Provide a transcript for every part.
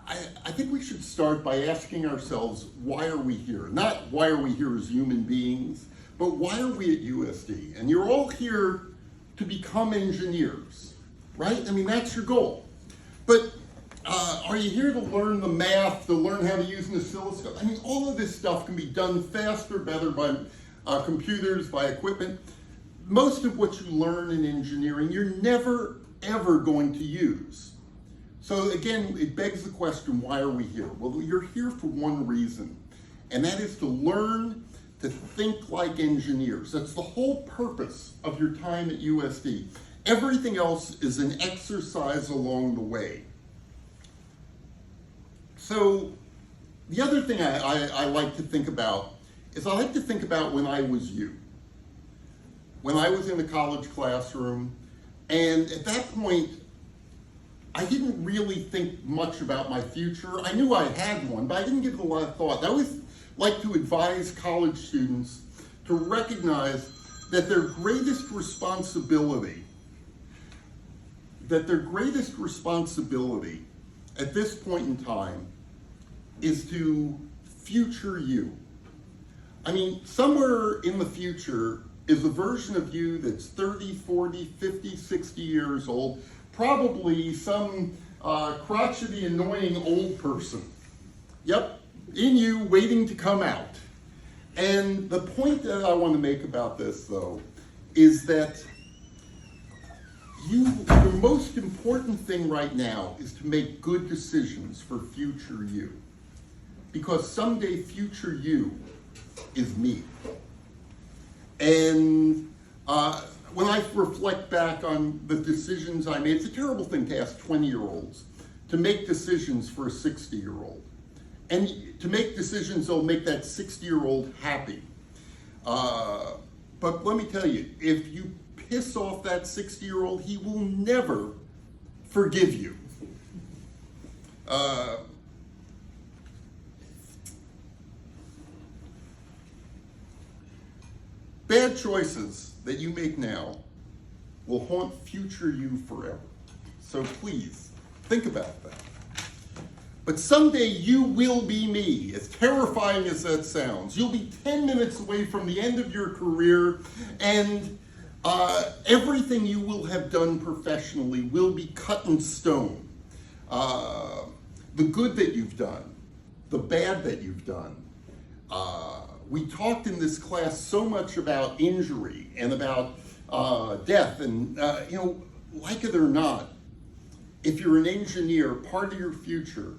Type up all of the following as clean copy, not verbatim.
I think we should start by asking ourselves, why are we here? Not why are we here as human beings, but why are we at USD? And you're all here to become engineers, right? I mean, that's your goal. But are you here to learn the math, to learn how to use an oscilloscope? I mean, all of this stuff can be done faster, better by computers, by equipment. Most of what you learn in engineering, you're never, ever going to use. So again, it begs the question, why are we here? Well, you're here for one reason, and that is to learn to think like engineers. That's the whole purpose of your time at USD. Everything else is an exercise along the way. So the other thing I like to think about is I like to think about when I was you. When I was in the college classroom, and at that point, I didn't really think much about my future. I knew I had one, but I didn't give it a lot of thought. I always like to advise college students to recognize that their greatest responsibility at this point in time is to future you. I mean, somewhere in the future is a version of you that's 30, 40, 50, 60 years old, probably some crotchety, annoying old person. Yep, in you, waiting to come out. And the point that I want to make about this, though, is that the most important thing right now is to make good decisions for future you. Because someday future you is me. And when I reflect back on the decisions I made, it's a terrible thing to ask 20-year-olds to make decisions for a 60-year-old. And to make decisions that'll make that 60-year-old happy. But let me tell you, if you piss off that 60-year-old, he will never forgive you. Bad choices that you make now will haunt future you forever. So please, think about that. But someday you will be me, as terrifying as that sounds. You'll be 10 minutes away from the end of your career, and everything you will have done professionally will be cut in stone. The good that you've done, the bad that you've done. We talked in this class so much about injury and about death, and like it or not, if you're an engineer, part of your future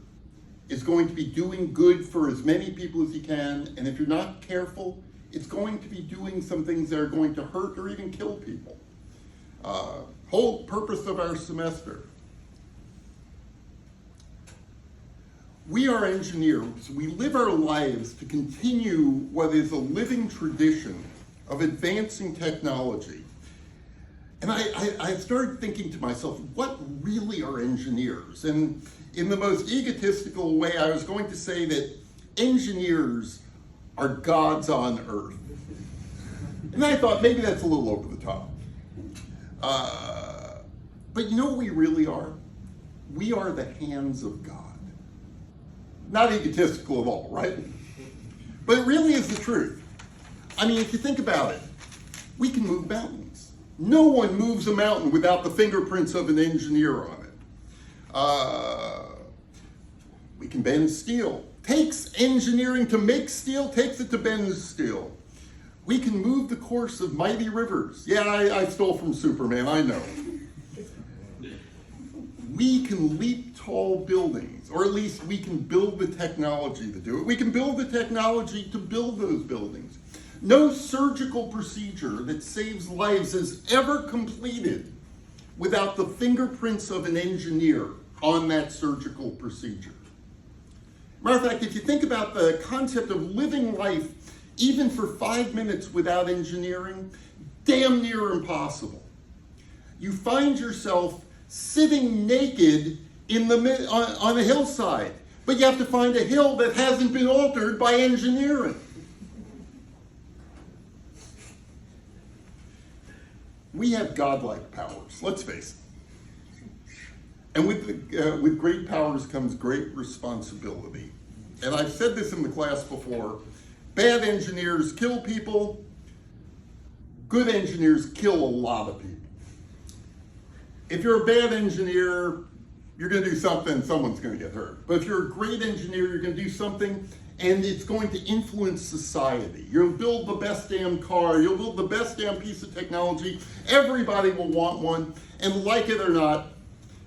is going to be doing good for as many people as you can, and if you're not careful, it's going to be doing some things that are going to hurt or even kill people. Whole purpose of our semester. We are engineers. We live our lives to continue what is a living tradition of advancing technology. And I started thinking to myself, what really are engineers? And in the most egotistical way, I was going to say that engineers are gods on earth. And I thought maybe that's a little over the top. But you know what we really are? We are the hands of God. Not egotistical at all, right? But it really is the truth. I mean, if you think about it, we can move mountains. No one moves a mountain without the fingerprints of an engineer on it. We can bend steel. Takes engineering to make steel, takes it to bend steel. We can move the course of mighty rivers. Yeah, I stole from Superman, I know. We can leap tall buildings, or at least we can build the technology to do it. We can build the technology to build those buildings. No surgical procedure that saves lives is ever completed without the fingerprints of an engineer on that surgical procedure. Matter of fact, if you think about the concept of living life, even for 5 minutes without engineering, damn near impossible. You find yourself sitting naked on a hillside, but you have to find a hill that hasn't been altered by engineering. We have godlike powers, let's face it. And with great powers comes great responsibility. And I've said this in the class before, bad engineers kill people, good engineers kill a lot of people. If you're a bad engineer, you're going to do something, someone's going to get hurt. But if you're a great engineer, you're going to do something and it's going to influence society. You'll build the best damn car, you'll build the best damn piece of technology, everybody will want one, and like it or not,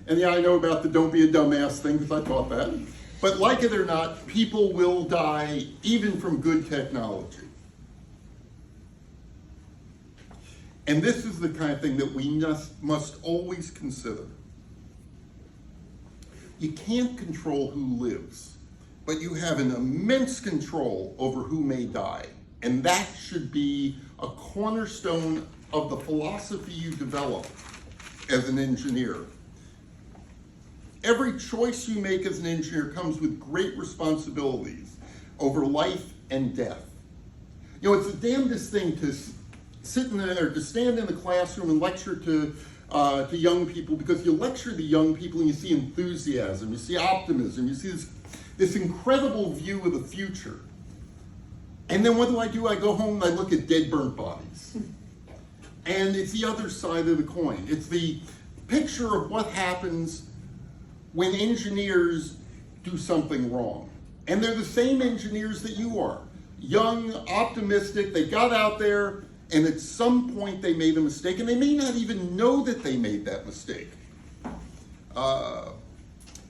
and yeah, I know about the don't be a dumbass thing because I taught that, but like it or not, people will die even from good technology. And this is the kind of thing that we must always consider. You can't control who lives, but you have an immense control over who may die. And that should be a cornerstone of the philosophy you develop as an engineer. Every choice you make as an engineer comes with great responsibilities over life and death. You know, it's the damnedest thing to sit in there, to stand in the classroom and lecture to young people, because you lecture the young people and you see enthusiasm, you see optimism, you see this incredible view of the future. And then what do? I go home and I look at dead, burnt bodies. And it's the other side of the coin. It's the picture of what happens when engineers do something wrong. And they're the same engineers that you are. Young, optimistic, they got out there, and at some point they made a mistake, and they may not even know that they made that mistake.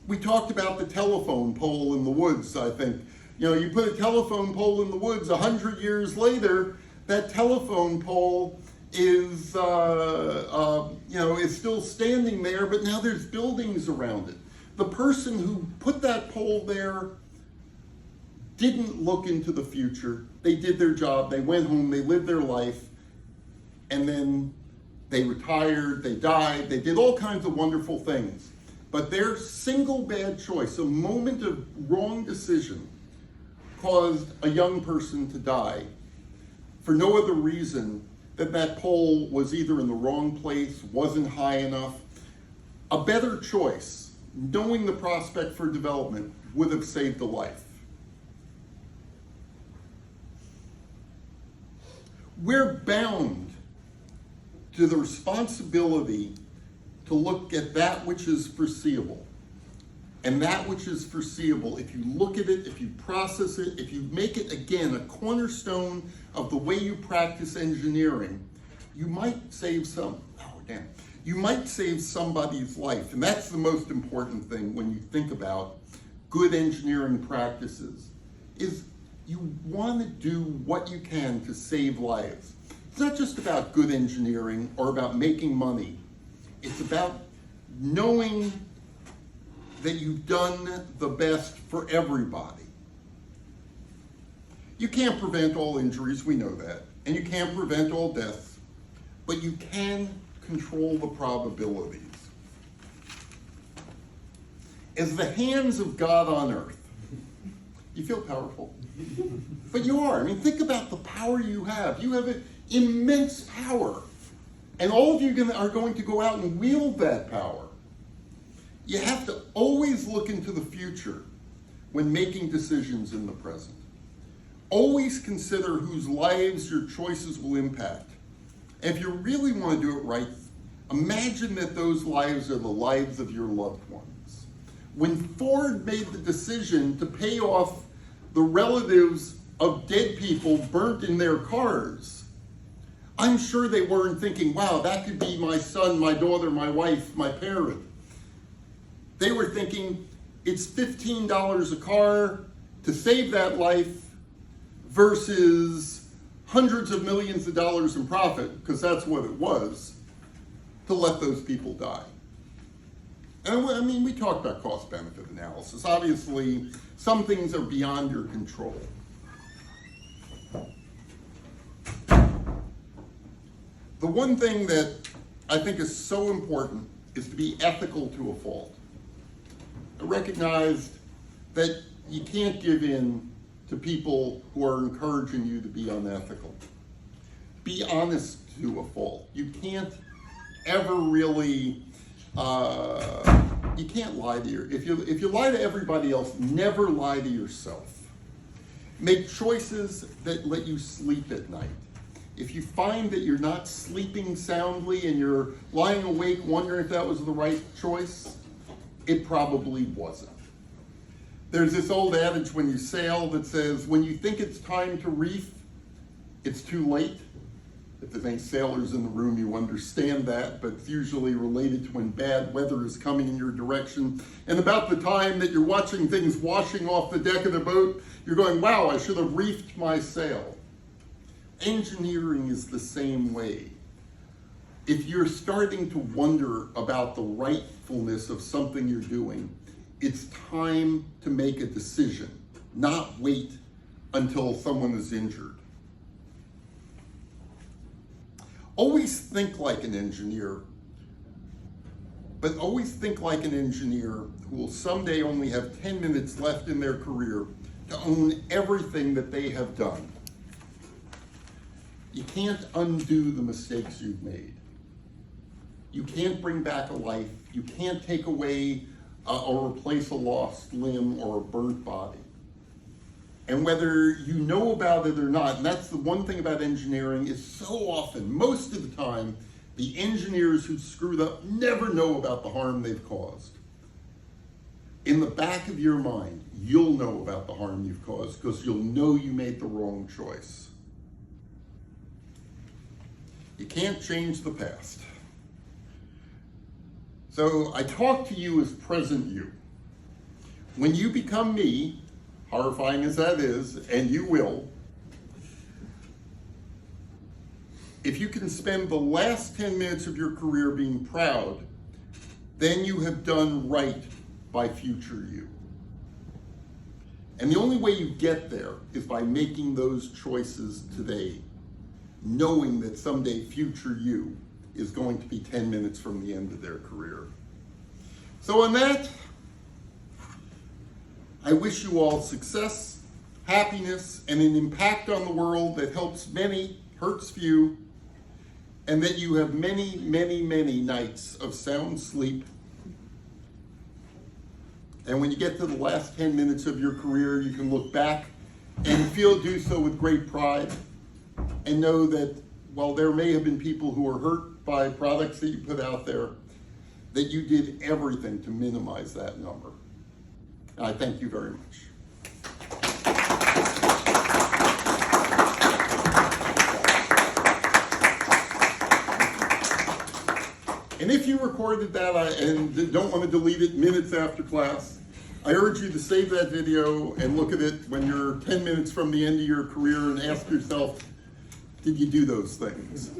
We talked about the telephone pole in the woods, I think. You know, you put a telephone pole in the woods, 100 years later, that telephone pole is, is still standing there, but now there's buildings around it. The person who put that pole there didn't look into the future. They did their job, they went home, they lived their life, and then they retired, they died, they did all kinds of wonderful things. But their single bad choice, a moment of wrong decision, caused a young person to die for no other reason than that pole was either in the wrong place, wasn't high enough. A better choice, knowing the prospect for development, would have saved a life. We're bound to the responsibility to look at that which is foreseeable. And that which is foreseeable, if you look at it, if you process it, if you make it, again, a cornerstone of the way you practice engineering, you might save you might save somebody's life. And that's the most important thing when you think about good engineering practices, is you want to do what you can to save lives. It's not just about good engineering or about making money. It's about knowing that you've done the best for everybody. You can't prevent all injuries, we know that, and you can't prevent all deaths, but you can control the probabilities. As the hands of God on earth, you feel powerful? But you are. I mean, think about the power you have. You have an immense power. And all of you are going to go out and wield that power. You have to always look into the future when making decisions in the present. Always consider whose lives your choices will impact. And if you really want to do it right, imagine that those lives are the lives of your loved ones. When Ford made the decision to pay off the relatives of dead people burnt in their cars, I'm sure they weren't thinking, wow, that could be my son, my daughter, my wife, my parent. They were thinking, it's $15 a car to save that life versus hundreds of millions of dollars in profit, because that's what it was, to let those people die. And I mean, we talked about cost-benefit analysis. Obviously, some things are beyond your control. The one thing that I think is so important is to be ethical to a fault. I recognize that you can't give in to people who are encouraging you to be unethical. Be honest to a fault. You can't ever really You can't lie to if you lie to everybody else, never lie to yourself. Make choices that let you sleep at night. If you find that you're not sleeping soundly and you're lying awake wondering if that was the right choice, it probably wasn't. There's this old adage when you sail that says, when you think it's time to reef, it's too late. If there's any sailors in the room, you understand that, but it's usually related to when bad weather is coming in your direction. And about the time that you're watching things washing off the deck of the boat, you're going, wow, I should have reefed my sail. Engineering is the same way. If you're starting to wonder about the rightfulness of something you're doing, it's time to make a decision, not wait until someone is injured. Always think like an engineer, but always think like an engineer who will someday only have 10 minutes left in their career to own everything that they have done. You can't undo the mistakes you've made. You can't bring back a life. You can't take away or replace a lost limb or a burnt body. And whether you know about it or not, and that's the one thing about engineering, is so often, most of the time, the engineers who screwed up never know about the harm they've caused. In the back of your mind, you'll know about the harm you've caused because you'll know you made the wrong choice. You can't change the past. So I talk to you as present you. When you become me, horrifying as that is, and you will, if you can spend the last 10 minutes of your career being proud, then you have done right by future you. And the only way you get there is by making those choices today, knowing that someday future you is going to be 10 minutes from the end of their career. So on that, I wish you all success, happiness, and an impact on the world that helps many, hurts few, and that you have many, many, many nights of sound sleep. And when you get to the last 10 minutes of your career, you can look back and do so with great pride and know that while there may have been people who were hurt by products that you put out there, that you did everything to minimize that number. I thank you very much. And if you recorded that and don't want to delete it minutes after class, I urge you to save that video and look at it when you're 10 minutes from the end of your career and ask yourself, did you do those things?